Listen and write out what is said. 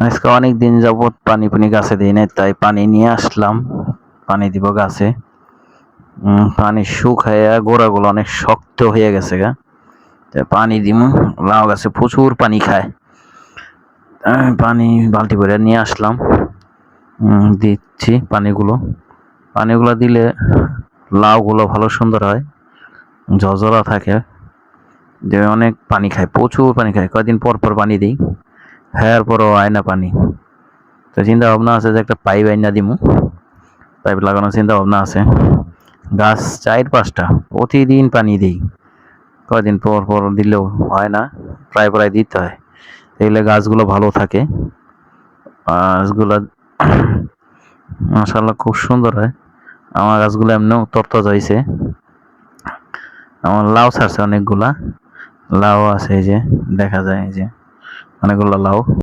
আজকে অনেক দিন যাবত পানি পানি গাছে দিই নাই, তাই পানি নিয়ে আসলাম। পানি দিব গাছে। পানি শুকাইয়া গোড়াগুলো অনেক শক্ত হয়ে গেছে গা। তাই পানি দিব। লাউ গাছে প্রচুর পানি খায়। পানি বালতি ভরে নিয়ে আসলাম। দিচ্ছি পানিগুলো দিলে লাউগুলো ভালো সুন্দর হয়, ঝরঝরা থাকে। যে অনেক পানি খায়, প্রচুর পানি খায়, কয়দিন পর পর পানি দিই। হ্যাঁ, পরও আয় না পানি। তো চিন্তা ভাবনা আছে যে একটা পাইপ আইনা দিমু, পাইপ লাগানোর চিন্তা ভাবনা আছে। গাছ 4-5টা, প্রতিদিন পানি দিই, কয়দিন পর পর দিলেও হয় না, প্রায় প্রায় দিতে হয়। এগুলো গাছগুলো ভালো থাকে। গাছগুলা মাশাআল্লাহ খুব সুন্দর হয়। আমার গাছগুলো এমনিও তরতাজা হয়েছে। আমার লাউ ছাড়ছে অনেকগুলা, লাউ আছে, এই যে দেখা যায়, এই যে অনেকগুলো লাউ।